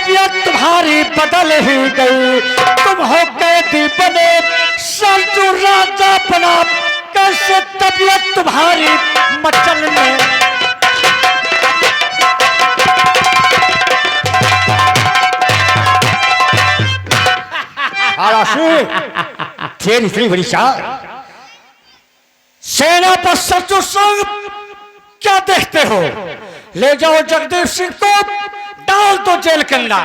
तबीयत तुम्हारी बदल ही गई। तुम हो कैदी बने सरजू राजा बना, कैसे तबीयत तुम्हारी मचलने। तेरी इतनी बड़ी चाल, सेना पर सरजू संग क्या देखते हो? ले जाओ जगदीश सिंह को, डाल दो जेल के अंदर।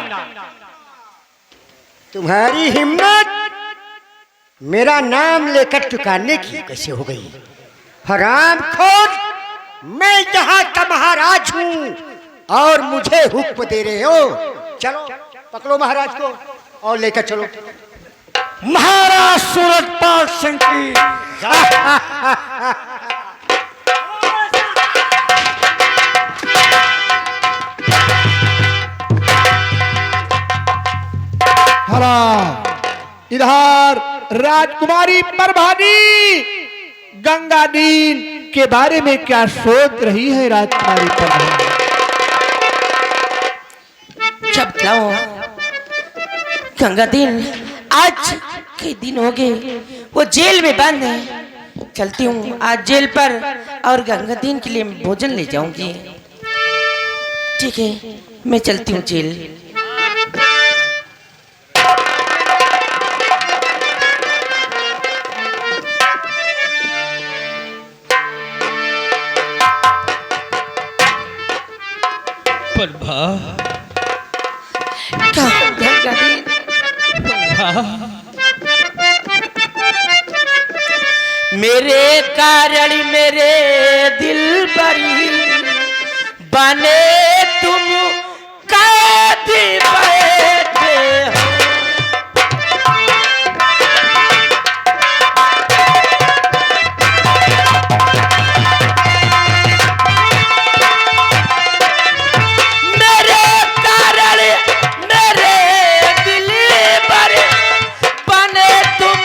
तुम्हारी हिम्मत मेरा नाम लेकर चुकाने की कैसे हो गई? हरामखोर, मैं यहाँ का महाराज हूँ और मुझे हुक्म दे रहे हो। चलो पकड़ो महाराज को और लेकर चलो। महाराज सूरजपाल सिंह की इधर राजकुमारी प्रभानी गंगादीन के बारे में क्या सोच रही है राजकुमारी प्रभानी? जब जाओ गंगादीन, आज कई दिन हो गए वो जेल में बंद है। चलती हूँ आज जेल पर और गंगादीन के लिए भोजन ले जाऊंगी। ठीक है, मैं चलती हूँ जेल। प्रभा, गंगादीन, मेरे कारण मेरे दिल बरी बने तुम कैदी बैठे हो। मेरे कारण मेरे दिल बरी बने तुम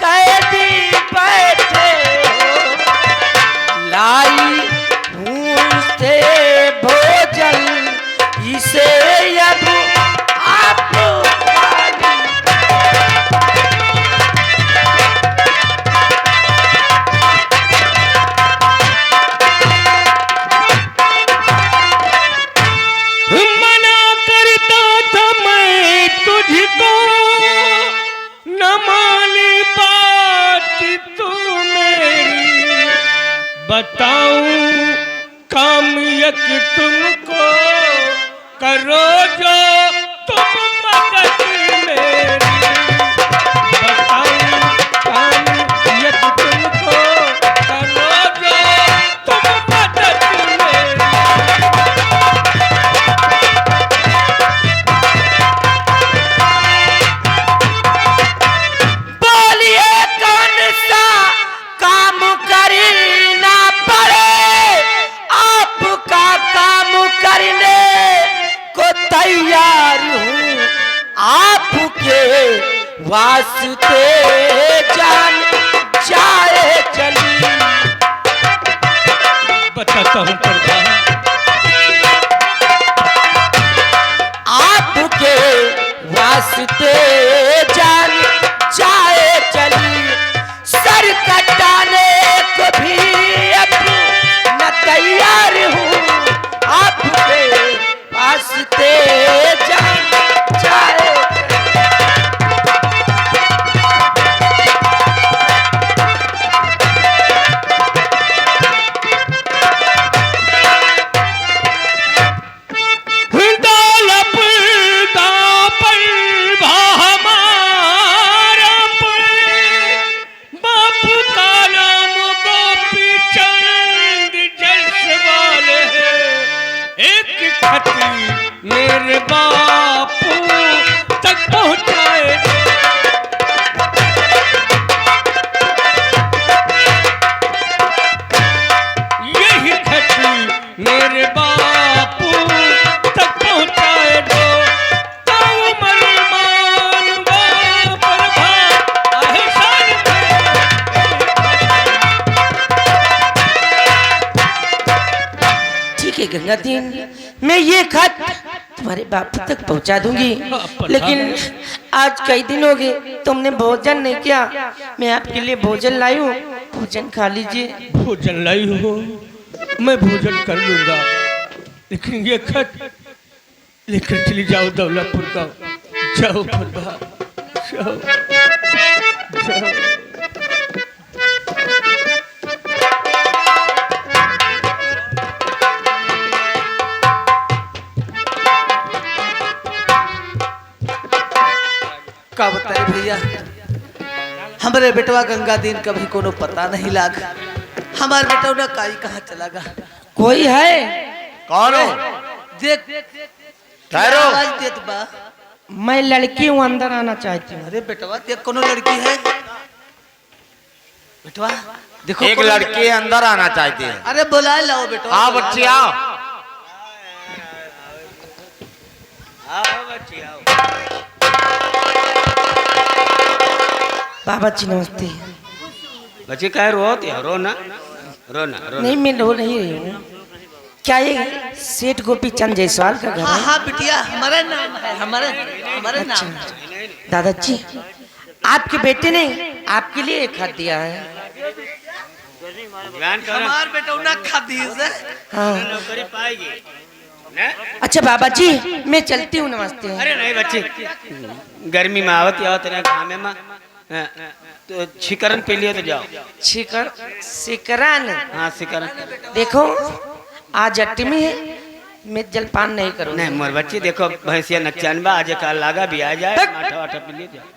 कैदी बैठे हो। लाई हूँ से भोजन इसे अब आप मना करता था मैं तुझको, न मानी बात तू मेरी। बताऊं काम यक तुमको, करो जो तुम मदद मेरी। बताऊं काम यक तुमको, करो जो तुम मदद मेरी। बोलिए कौन सा काम करना पड़े, आपका काम करने को तैयार हूँ। आपके वास्ते जान जाए चली। बताता हूँ प्रभा, आपके वास्ते जान जाए चली। सर कटाने को भी अब न तैयार हूँ। आपके वास्ते जान जाए। मेरे बापू तक पहुँचाए। यही खती मेरे बापू तक पहुँचाए दो। ताऊ मरमान वो प्रभा आहसान ठीक है गंगादीन, मैं ये खत तुम्हारे बापू तक पहुंचा दूंगी। प्रधान। लेकिन आज कई दिन हो गए तुमने भोजन नहीं किया, मैं आपके लिए भोजन लाई हूँ, भोजन खा लीजिए। भोजन लाई हो, मैं भोजन कर लूंगा, लेकिन ये खत लेकर चली जाओ दौलतपुर का। जाओ प्रभा, जाओ जाओ। का बताए भैया, हमारे बेटवा गंगा दिन कभी कोनो पता नहीं लाग। हमारे बेटवा काई कहाँ चला गा। कोई है? कौन हो? देख ठहरो। आवाज देत बा। मैं लड़की हूँ, अंदर आना चाहती हूँ। अरे बेटवा देख कोनो लड़की है। बेटवा देखो एक कोनो लड़की अंदर आना चाहती है। अरे बुला लाओ बेटवा। हाँ बच्ची आओ। बाबा जी नमस्ते। बच्चे कह रो रो ना, रो ना, रो ना। नहीं मैं रो नहीं रही हूँ। क्या ये सेठ गोपी चंद जायसवाल का घर हाँ है? हाँ बिटिया, हमारा नाम है, हमारे नाम है। दादाजी, आपके बेटे ने आपके लिए एक खत दिया है। ध्यान करो, हमार बेटवा खादीज है। हाँ। नौकरी पाएगी ना? अच्छा बाबा जी, मैं चलती हूँ, नमस्ते। अरे नहीं बच्चे, गर्मी में आवत या तेरे घामे में तो शिकरन पे लिए तो जाओ। शिकरन। हाँ शिकरन। देखो आज अष्टमी है, मैं जलपान नहीं करूँगी। नहीं मोर बच्चे देखो, भैंसिया नचानबा आज काल लागा भी आ जाए, माठा वाठा पे लिए जाओ।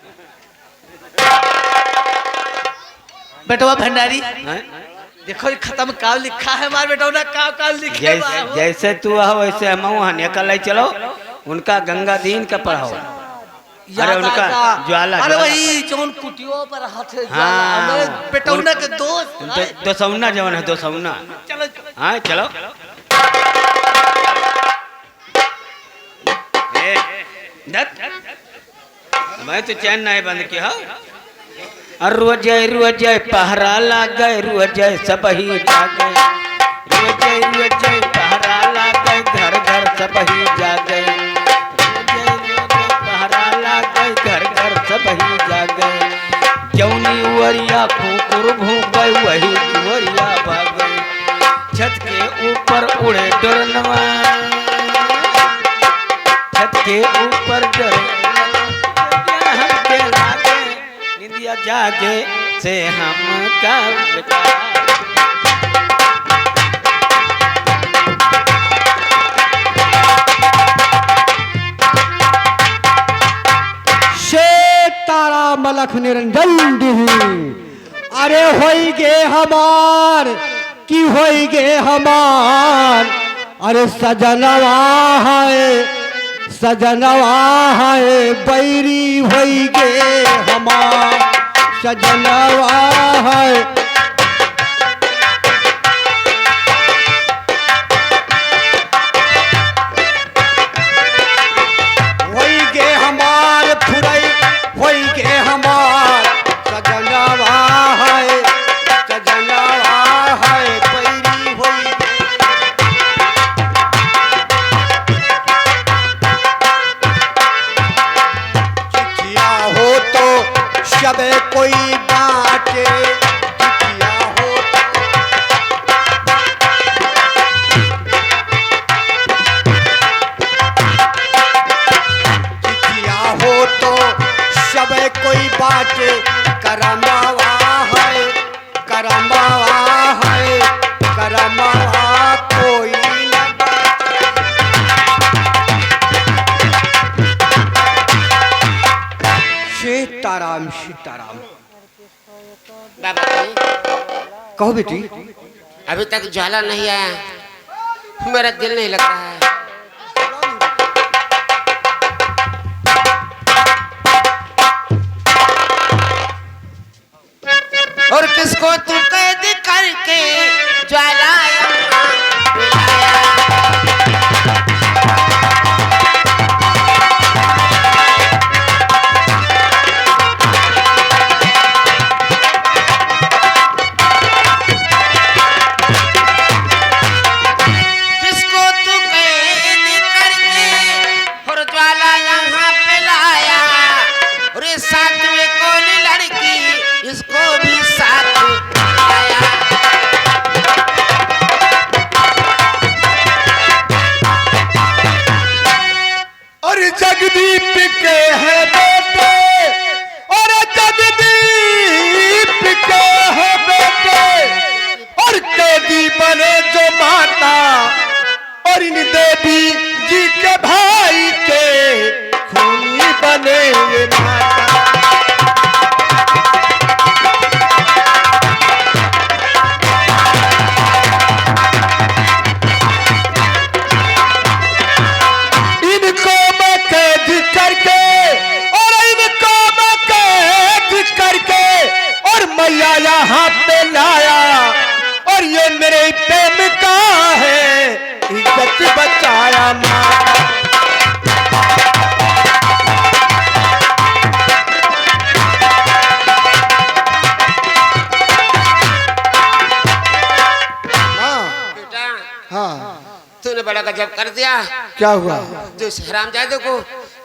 बेटवा भंडारी हैं? देखो ये खत्म काल लिखा है। हमारे बेटवा काव काल लिखे बा। जैसे तू हो वैसे हम वहाँ निकल चलो। उनका गंगा दीन का पढ़ाओ। अरे उनका ज्वाला, अरे ज्वाला। वही जौन कुटियों पर हाथ है ज्वाला। हाँ। हमारे बेटवा के दोस्त। दोसौना जवन है, दोसौना। चलो हाँ चलो। ए, दत्त, मैं तो चैन नहीं बंद किया। रोज पहरा लागे, रोज सब ही जागे। रोज पहरा लागे, घर घर सब ही जागे। रोज पहरा लागे, घर घर सब ही जागे। जौनी उवरिया कुकुर भूखे, वही उवरिया भागे। छत के ऊपर उड़े डोरनवा, छत के ऊपर हमके लागे, निंदिया जागे से हम का बेटा। तारा मलख निरंजन दिही। अरे होई गे हमार की होई गे हमार। अरे सजनवा है, सजनवा है, बैरी होई गे हमार। सजनवा है, होई गे हमार फुरई, होई गे हमार। सजनवा है, सजनवा है, बैरी होई गे। चिट्ठिया हो तो सब कोई बाटे। चिट्ठिया हो चिट्ठिया हो तो सब कोई बाटे। करमवा है, करमवा है, करमवा कोई न सीताराम सीताराम। बाबा जी, कहो बेटी। अभी तक ज्वाला नहीं आया, मेरा दिल नहीं लग रहा है। और किसको तू कैद करके ज्वाला किसको तू कैद जगदीप के हैं बेटे, और जगदीप के हैं बेटे, और कैदी बने जो माता, और इन देवी जी के भाई के खूनी बने ये माता। इनको मैं कैद करके, और इनको मैं कैद करके, और मैया यहाँ पे लाया, और ये मेरे प्रेम का है इज्जत बचाया माँ। बेटा हाँ तूने बड़ा गजब कर दिया। क्या हुआ? जो इस हरामजादे को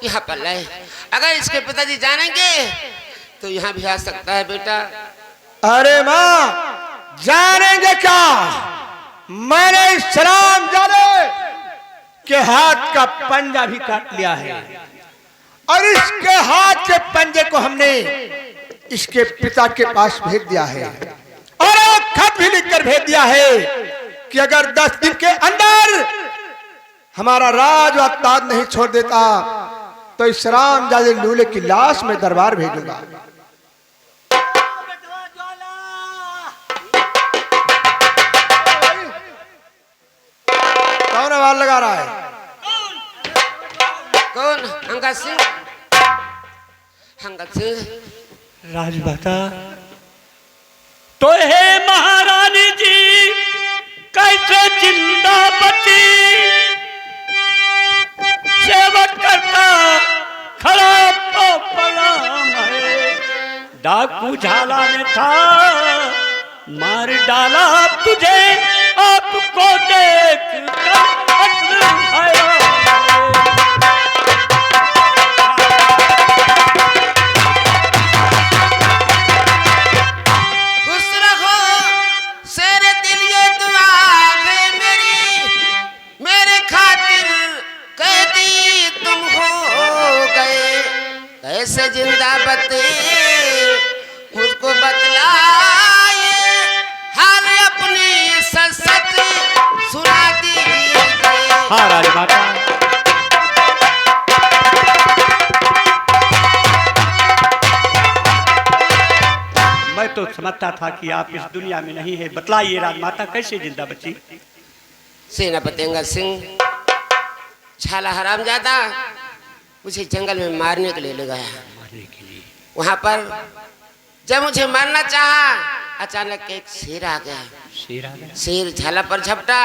यहाँ पर लाए, अगर इसके पिताजी जानेंगे तो यहाँ भी आ सकता है बेटा। अरे माँ, जानेंगे क्या? मैंने इस हरामजादे के हाथ का पंजा भी काट लिया है, और इसके हाथ के पंजे को हमने इसके पिता के पास भेज दिया है, और एक खत भी लिखकर भेज दिया है कि अगर 10 दिन के अंदर हमारा राज व ताज नहीं छोड़ देता तो इस हरामजादे लूले की लाश में दरबार भेजूंगा। कौन आवाज लगा रहा है? कौन? अंगद सिंह। अंगद सिंह राजमाता तो है महारानी जी कैसे जिंदा बची, सेवक करता खड़ा तो प्रणाम है, डाकू झाला ने था मार डाला तुझे, आपको देख कर अक्ल आया। खुश रहो शेर दिल, ये दुआ है मेरी, मेरे खातिर कैदी तुम हो गए, कैसे जिंदा बते मुझको बतलाए, हाल अपनी सच सच सुना दीजिए। हाँ राजमाता, मैं तो समझता था कि आप इस दुनिया में नहीं है। बतलाइए राजमाता, कैसे जिंदा बची? सेनापति अंगद सिंह, छाला हरामजादा मुझे जंगल में मारने के लिए ले गया। वहां पर जब मुझे मारना चाहा, अचानक एक शेर आ गया। शेर झाला पर झपटा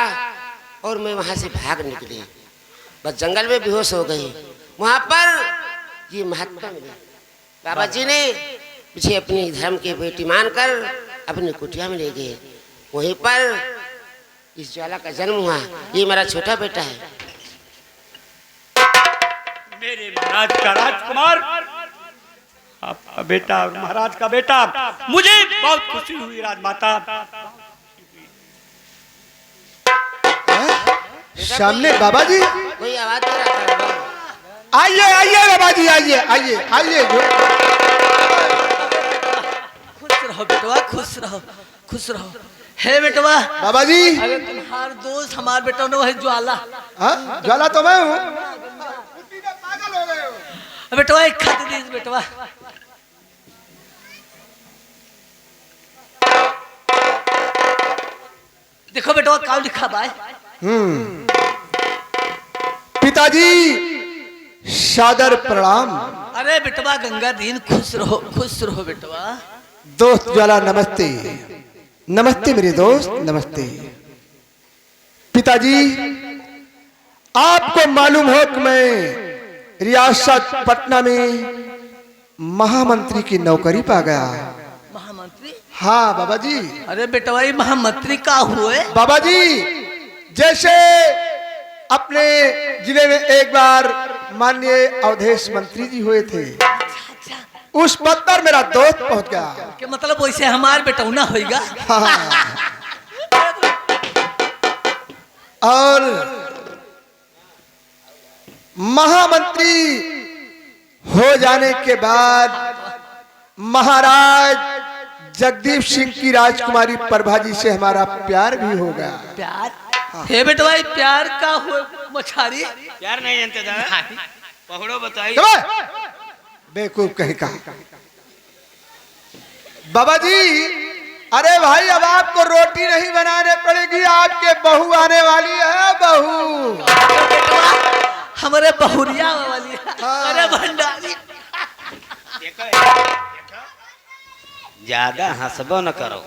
और मैं वहां से भाग निकली, बस जंगल में बेहोश हो गई। वहां पर ये महात्मा मिले, बाबा जी ने मुझे अपनी धर्म की बेटी मानकर अपनी कुटिया में ले गए। वहीं पर इस ज्वाला का जन्म हुआ। ये मेरा छोटा बेटा है। मेरे महाराज का राजकुमार, आपका बेटा और महाराज का बेटा, मुझे बहुत खुशी हुई राजमाता। सामने बाबा जी, कोई आवाज दे रहा था बाबा। आइए आइए बाबा जी, आइए आइए आइए। खुश रहो बेटवा, खुश रहो, खुश रहो। हे बेटवा, बाबा जी। अरे तुम्हार दोस्त हमार बेटा ने वही ज्वाला। हाँ, ज्वाला तो मैं हूँ। बेटवा एक खत दीजिए बेटवा। देखो बेटवा क्या लिखा भाई। पिताजी सादर प्रणाम। अरे बेटवा गंगा दीन, खुश रहो बेटवा। दोस्त ज्वाला नमस्ते। नमस्ते मेरे दोस्त, नमस्ते। पिताजी, आपको मालूम हो कि मैं रियासत पटना में महामंत्री की नौकरी पा गया। महामंत्री? हाँ बाबा जी। अरे बेटवा ये महामंत्री का हुए? बाबा जी, जैसे अपने जिले में एक बार माननीय अवधेश मंत्री जी हुए थे, उस पद पर मेरा दोस्त पहुंच गया। के मतलब वैसे हमार बेटौना होएगा। हाँ। और महामंत्री हो जाने के बाद महाराज जगदीप सिंह की राजकुमारी प्रभा जी से हमारा प्यार भी हो गया। प्यार हे बेटवा ये प्यार का हो मछारी यार नहीं जानते दादा पहुड़ो बताइए। बेवकूफ कहीं का बाबा जी। अरे भाई अब आपको रोटी नहीं बनाने पड़ेगी, आपके बहू आने वाली है। बहू हमारे बहुरिया वाली है। अरे भंडारी ज्यादा हंसबो न करो,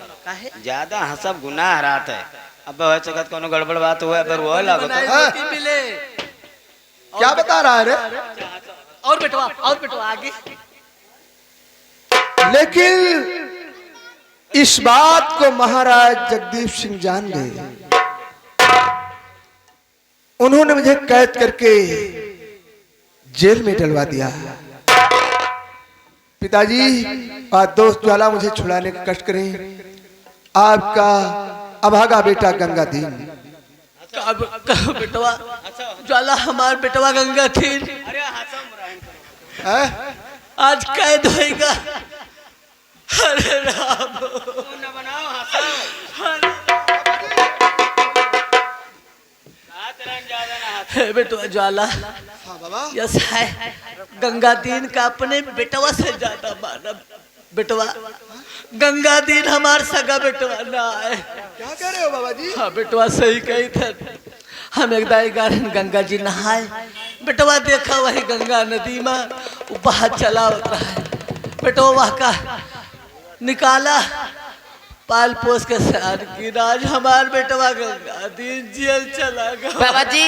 ज्यादा हंसब गुनाह रात है। अब हो सकत कोनो गड़बड़ बात हुआ पर वो लागत रोटी मिले। क्या बता रहा है रे? और बेटवा आगे। लेकिन इस बात को महाराज जगदीप सिंह जान गए। उन्होंने मुझे कैद करके जेल में डलवा दिया। पिताजी और दोस्त ज्वाला मुझे छुड़ाने का कष्ट करें। आपका अभागा बेटा गंगादीन। बेटवा ज्वाला हमार बेटवा गंगादीन आज कैद होएगा। अरे राम न बनाओ हंसो हे बेटवा ज्वाला यस है गंगादीन का अपने बेटवा से ज्यादा मानव। बेटवा गंगादीन हमार सगा बेटवा ना है। क्या कह रहे हो बाबा जी? हाँ बेटवा सही कही था। हम एक दाई गंगा जी नहाए। बेटवा देखा वही गंगा नदी में बाहर चला रहा है। बेटवा वहाँ का निकाला पाल पोस के सार की राज हमार बेटवा गंगादीन जेल चला गया। बाबा जी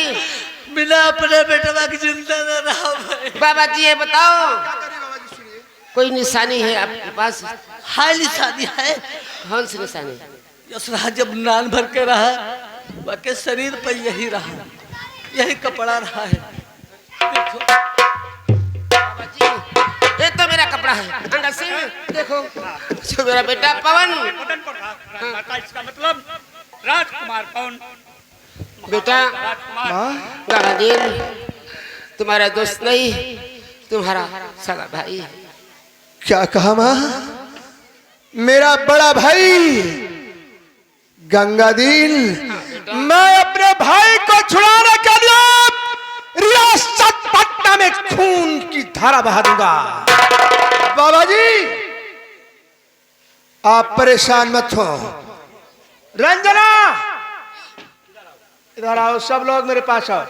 बिना अपने बेटवा की जिंदा न रहा भाई। बाबा जी ये बताओ कोई निशानी है आपके पास? हाय निशानी है। कौन सी निशानी? यस रहा जब नान भर के रहा बाकी शरीर पर यही रहा, यही कपड़ा रहा है। देखो बाबा जी ये तो मेरा कपड़ा है। गंगा सिंह देखो जो मेरा बेटा पवन। इसका मतलब राजकुमार पवन। बेटा गंगादीन तुम्हारा दोस्त नहीं, तुम्हारा सगा भाई है। क्या कहा माँ? मेरा बड़ा भाई गंगादीन। मैं अपने भाई को छुड़ाने के लिए रियासत पटना में खून की धारा बहा दूंगा। बाबा जी आप परेशान मत हो। रंजना इधर आओ, सब लोग मेरे पास आओ।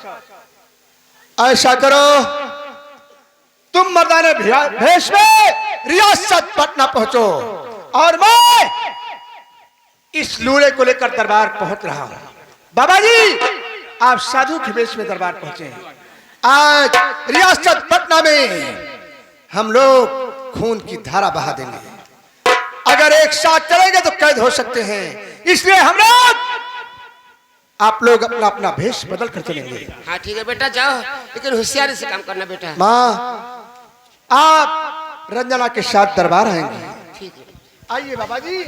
ऐसा करो तुम मर्दाने भेष में रियासत पटना पहुंचो और मैं इस लूड़े को लेकर दरबार पहुंच रहा हूं। बाबा जी आप साधु के वेश में दरबार पहुंचे। आज रियासत पटना में हम लोग खून की धारा बहा देंगे। अगर एक साथ चलेंगे तो कैद हो सकते हैं, इसलिए हम लोग आप लोग अपना अपना भेष बदल कर चलेंगे। हाँ ठीक है बेटा जाओ, लेकिन होशियारी से काम करना बेटा। माँ आप रंजना के साथ दरबार आएंगे। ठीक है आइए बाबा जी।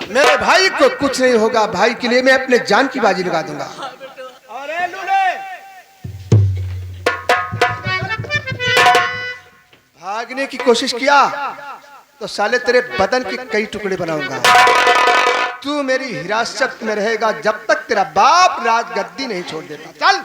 मेरे भाई को कुछ नहीं होगा, भाई के लिए मैं अपने जान की बाजी लगा दूंगा। अरे लूले भागने की कोशिश किया तो साले तेरे बदन के कई टुकड़े बनाऊंगा। तू मेरी हिरासत में रहेगा जब तक तेरा बाप राजगद्दी नहीं छोड़ देता। चल